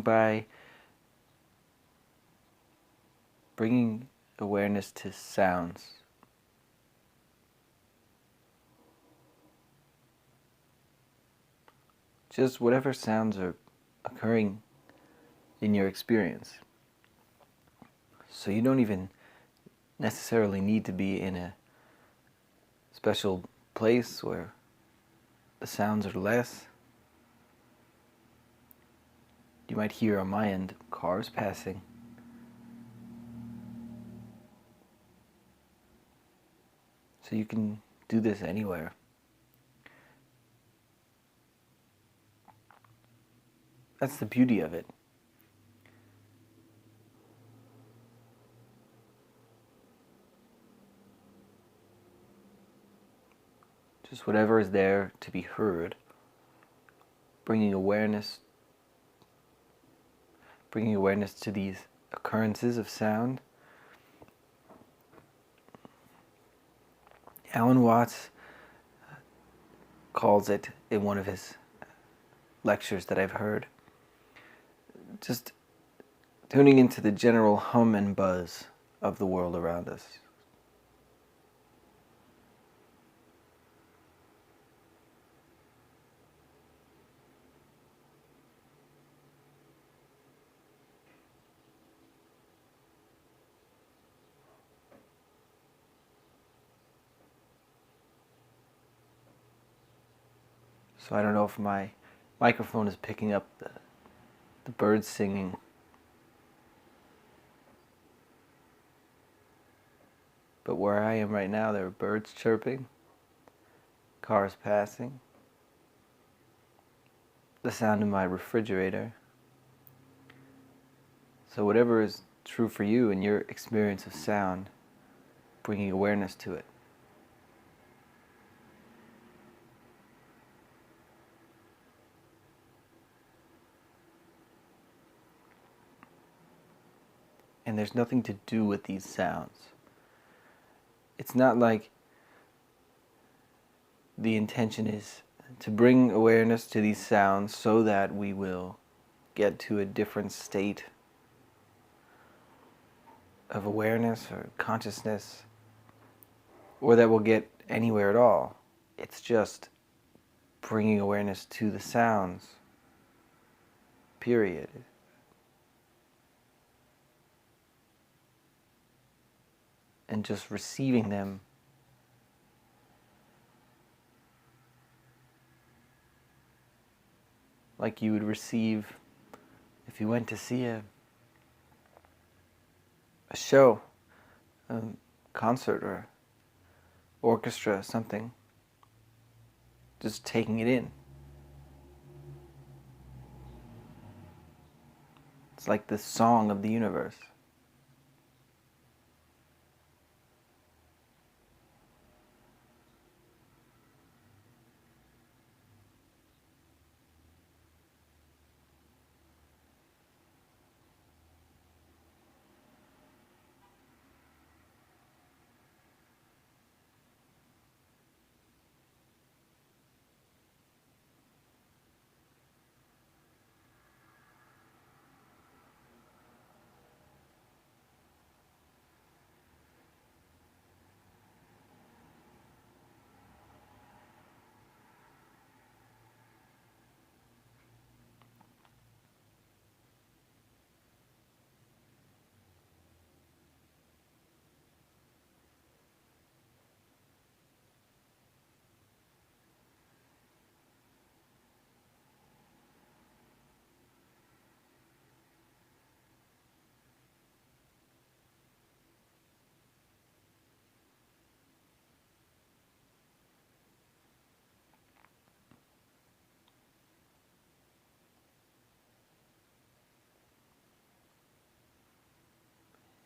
by bringing awareness to sounds. Just whatever sounds are occurring in your experience. So you don't even necessarily need to be in a special place where the sounds are less. You might hear on my end cars passing. So you can do this anywhere. That's the beauty of it. Just whatever is there to be heard, bringing awareness to these occurrences of sound. Alan Watts calls it, in one of his lectures that I've heard, just tuning into the general hum and buzz of the world around us. So I don't know if my microphone is picking up the birds singing. But where I am right now, there are birds chirping, cars passing, the sound of my refrigerator. So whatever is true for you in your experience of sound, bringing awareness to it. And there's nothing to do with these sounds. It's not like the intention is to bring awareness to these sounds so that we will get to a different state of awareness or consciousness, or that we'll get anywhere at all. It's just bringing awareness to the sounds, period. And just receiving them like you would receive if you went to see a show, a concert or orchestra, something. Just taking it in. It's like the song of the universe.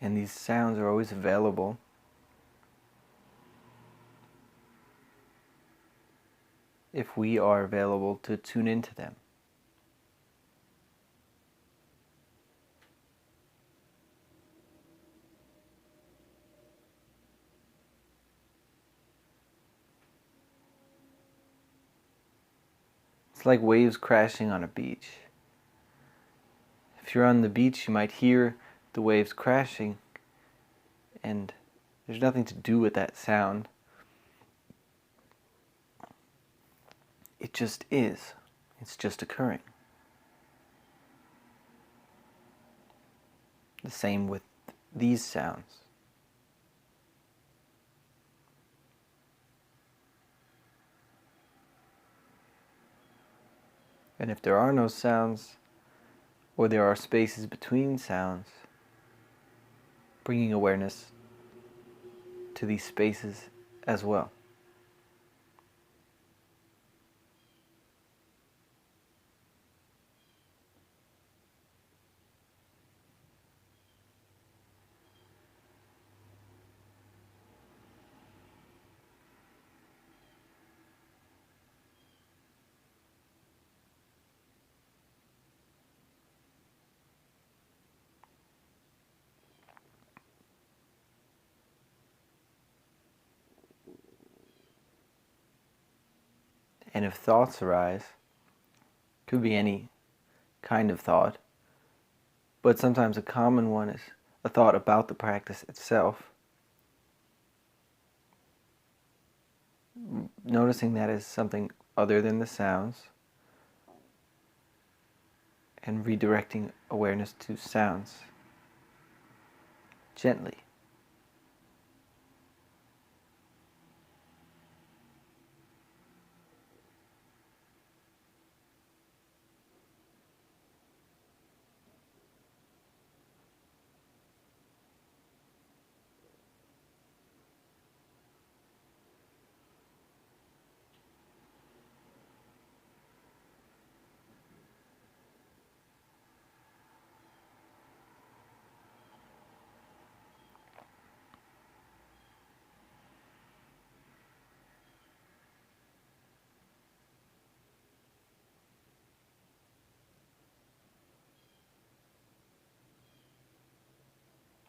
And these sounds are always available. If we are available to tune into them. It's like waves crashing on a beach. If you're on the beach, you might hear the waves crashing, and there's nothing to do with that sound. It just is. It's just occurring. The same with these sounds. And if there are no sounds, or there are spaces between sounds, bringing awareness to these spaces as well. And if thoughts arise, could be any kind of thought, but sometimes a common one is a thought about the practice itself. Noticing that as something other than the sounds, and redirecting awareness to sounds gently.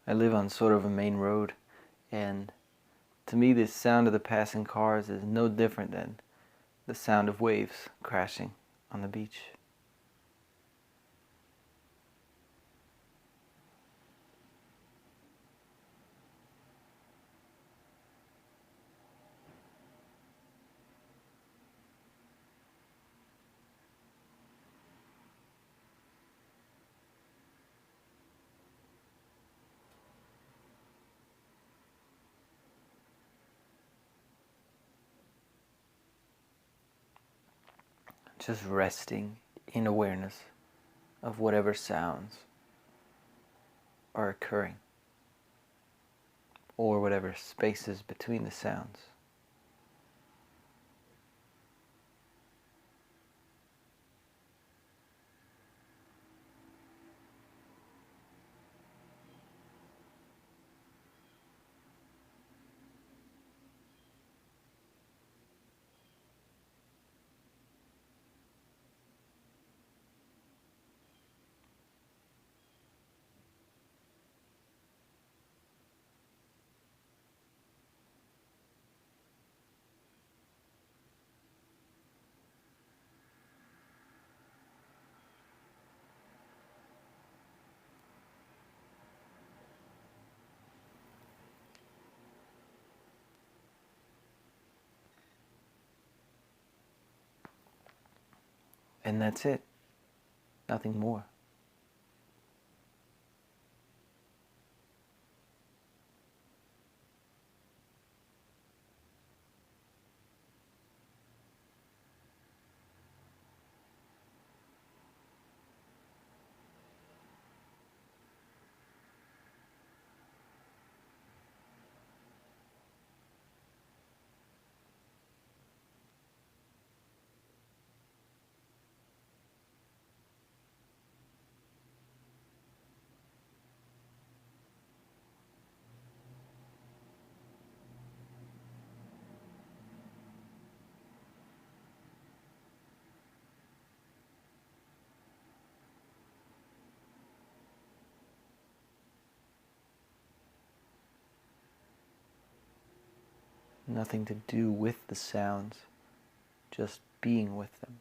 I live on sort of a main road, and to me the sound of the passing cars is no different than the sound of waves crashing on the beach. Just resting in awareness of whatever sounds are occurring, or whatever spaces between the sounds. And that's it. Nothing more. Nothing to do with the sounds, just being with them.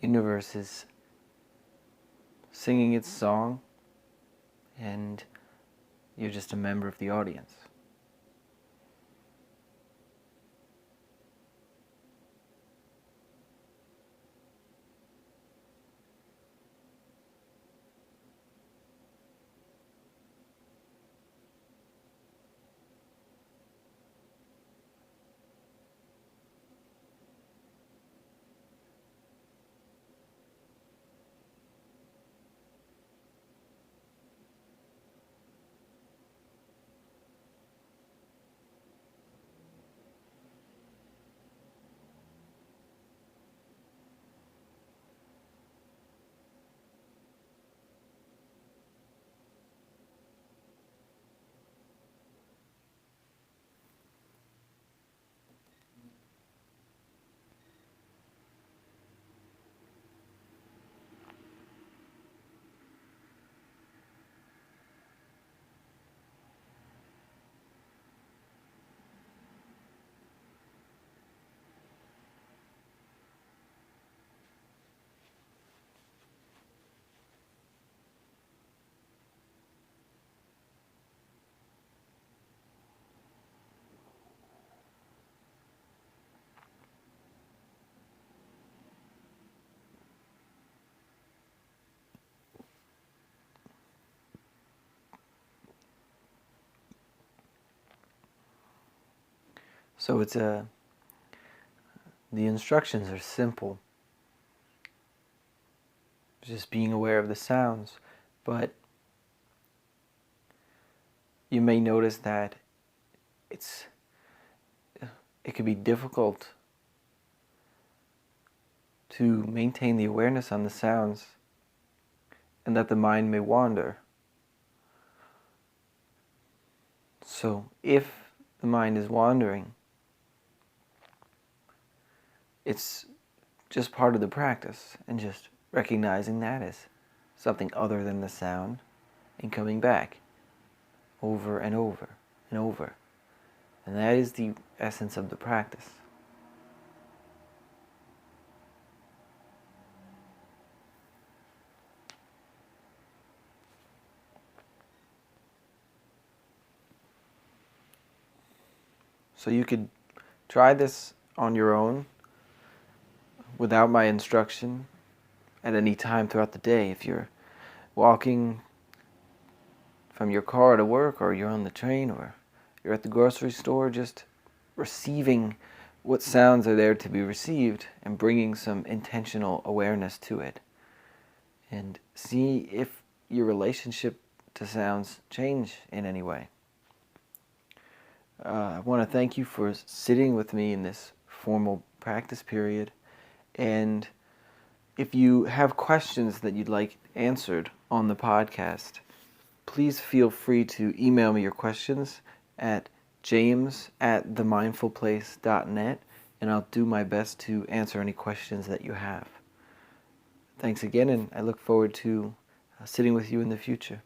universe is singing its song, and you're just a member of the audience. So the instructions are simple, just being aware of the sounds, but you may notice that it can be difficult to maintain the awareness on the sounds, and that the mind may wander. So if the mind is wandering, it's just part of the practice, and just recognizing that as something other than the sound, and coming back over and over and over. And that is the essence of the practice. So you could try this on your own without my instruction at any time throughout the day. If you're walking from your car to work, or you're on the train, or you're at the grocery store, just receiving what sounds are there to be received and bringing some intentional awareness to it. And see if your relationship to sounds change in any way. I want to thank you for sitting with me in this formal practice period. And if you have questions that you'd like answered on the podcast, please feel free to email me your questions at james@themindfulplace.net, and I'll do my best to answer any questions that you have. Thanks again, and I look forward to sitting with you in the future.